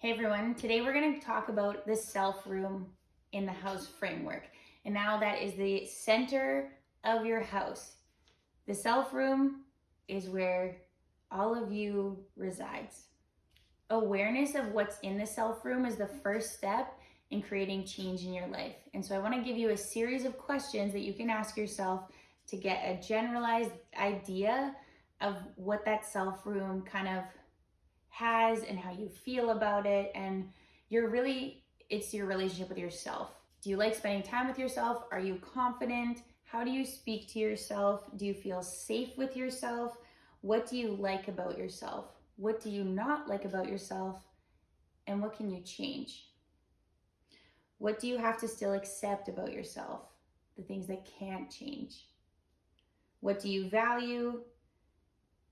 Hey everyone, today we're going to talk about the self room in the house framework. And now that is the center of your house. The self room is where all of you resides. Awareness of what's in the self room is the first step in creating change in your life. And so I want to give you a series of questions that you can ask yourself to get a generalized idea of what that self room kind of has and how you feel about it. And it's your relationship with yourself. Do you like spending time with yourself? Are you confident? How do you speak to yourself? Do you feel safe with yourself? What do you like about yourself? What do you not like about yourself? And what can you change? What do you have to still accept about yourself? The things that can't change. What do you value?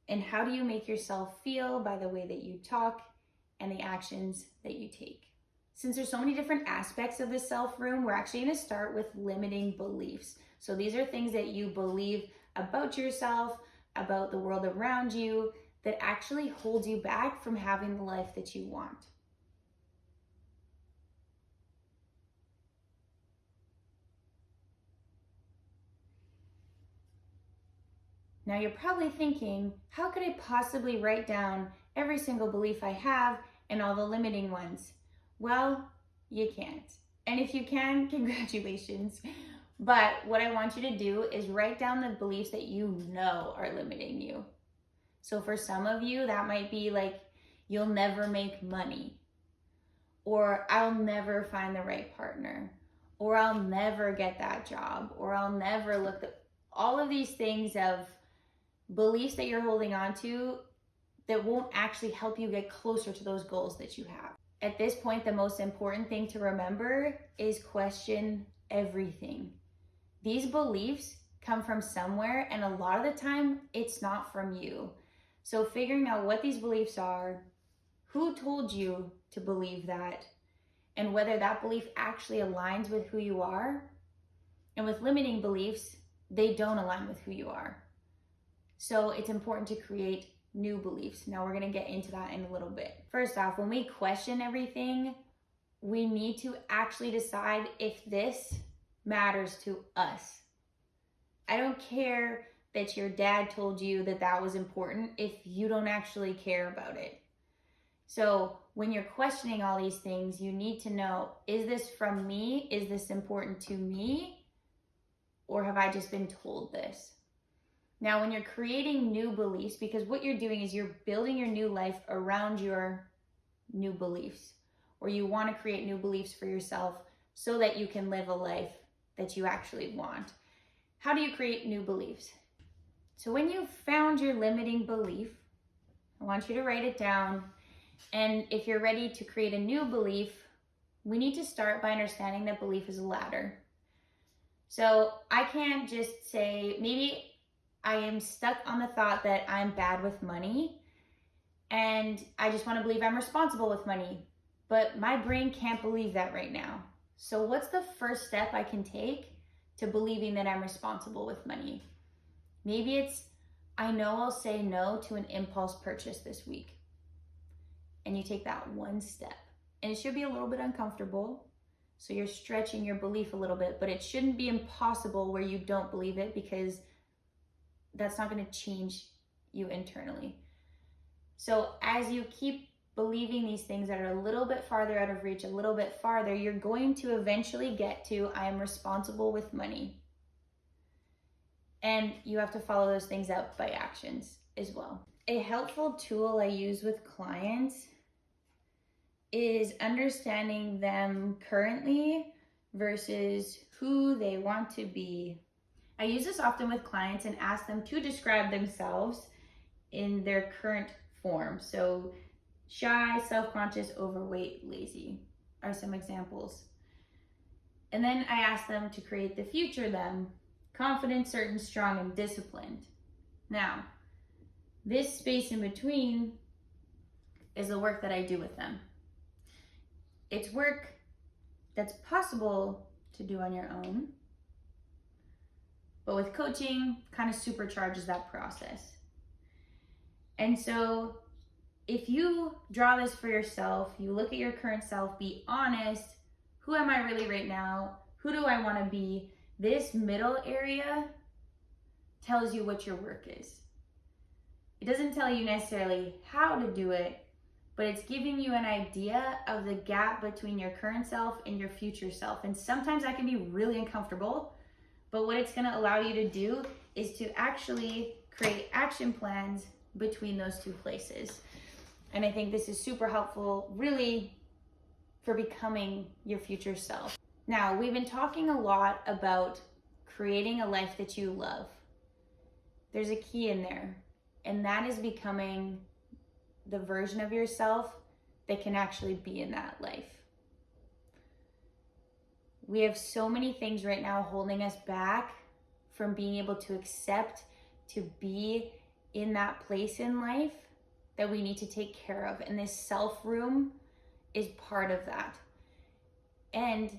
And how do you make yourself feel by the way that you talk and the actions that you take? Since there's so many different aspects of the self room, we're actually going to start with limiting beliefs. So these are things that you believe about yourself, about the world around you, that actually hold you back from having the life that you want. Now you're probably thinking, how could I possibly write down every single belief I have and all the limiting ones? Well, you can't. And if you can, congratulations. But what I want you to do is write down the beliefs that you know are limiting you. So for some of you, that might be like, you'll never make money, or I'll never find the right partner, or I'll never get that job, or I'll never look at all of these things of beliefs that you're holding on to that won't actually help you get closer to those goals that you have. At this point, the most important thing to remember is question everything. These beliefs come from somewhere, and a lot of the time, it's not from you. So figuring out what these beliefs are, who told you to believe that, and whether that belief actually aligns with who you are. And with limiting beliefs, they don't align with who you are. So it's important to create new beliefs. Now we're going to get into that in a little bit. First off, when we question everything, we need to actually decide if this matters to us. I don't care that your dad told you that that was important if you don't actually care about it. So when you're questioning all these things, you need to know, is this from me? Is this important to me? Or have I just been told this? Now, when you're creating new beliefs, because what you're doing is you're building your new life around your new beliefs, or you want to create new beliefs for yourself so that you can live a life that you actually want. How do you create new beliefs? So when you've found your limiting belief, I want you to write it down. And if you're ready to create a new belief, we need to start by understanding that belief is a ladder. So I can't just say, maybe I am stuck on the thought that I'm bad with money and I just want to believe I'm responsible with money, but my brain can't believe that right now. So what's the first step I can take to believing that I'm responsible with money? Maybe it's, I know I'll say no to an impulse purchase this week. And you take that one step. And it should be a little bit uncomfortable. So you're stretching your belief a little bit, but it shouldn't be impossible where you don't believe it, because that's not going to change you internally. So as you keep believing these things that are a little bit farther out of reach, a little bit farther, you're going to eventually get to, I am responsible with money. And you have to follow those things up by actions as well. A helpful tool I use with clients is understanding them currently versus who they want to be. I use this often with clients and ask them to describe themselves in their current form. So shy, self-conscious, overweight, lazy are some examples. And then I ask them to create the future them: confident, certain, strong, and disciplined. Now, this space in between is the work that I do with them. It's work that's possible to do on your own, but with coaching, kind of supercharges that process. And so if you draw this for yourself, you look at your current self, be honest, who am I really right now? Who do I want to be? This middle area tells you what your work is. It doesn't tell you necessarily how to do it, but it's giving you an idea of the gap between your current self and your future self. And sometimes that can be really uncomfortable, but what it's going to allow you to do is to actually create action plans between those two places. And I think this is super helpful, really, for becoming your future self. Now, we've been talking a lot about creating a life that you love. There's a key in there, and that is becoming the version of yourself that can actually be in that life. We have so many things right now holding us back from being able to accept, to be in that place in life that we need to take care of. And this self room is part of that. And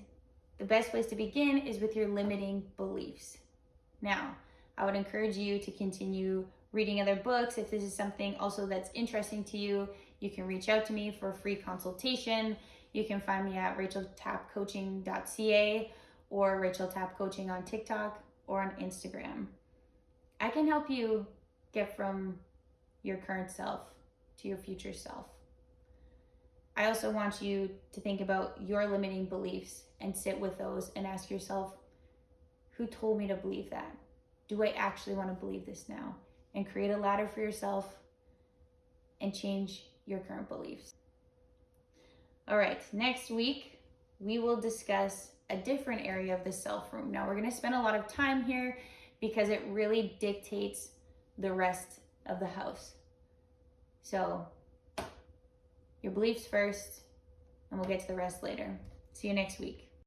the best place to begin is with your limiting beliefs. Now, I would encourage you to continue reading other books. If this is something also that's interesting to you, you can reach out to me for a free consultation. You can find me at racheltappcoaching.ca or Rachel Tapp Coaching on TikTok or on Instagram. I can help you get from your current self to your future self. I also want you to think about your limiting beliefs and sit with those and ask yourself, who told me to believe that? Do I actually want to believe this now? And create a ladder for yourself and change your current beliefs. All right, next week, we will discuss a different area of the self room. Now, we're going to spend a lot of time here because it really dictates the rest of the house. So, your beliefs first, and we'll get to the rest later. See you next week.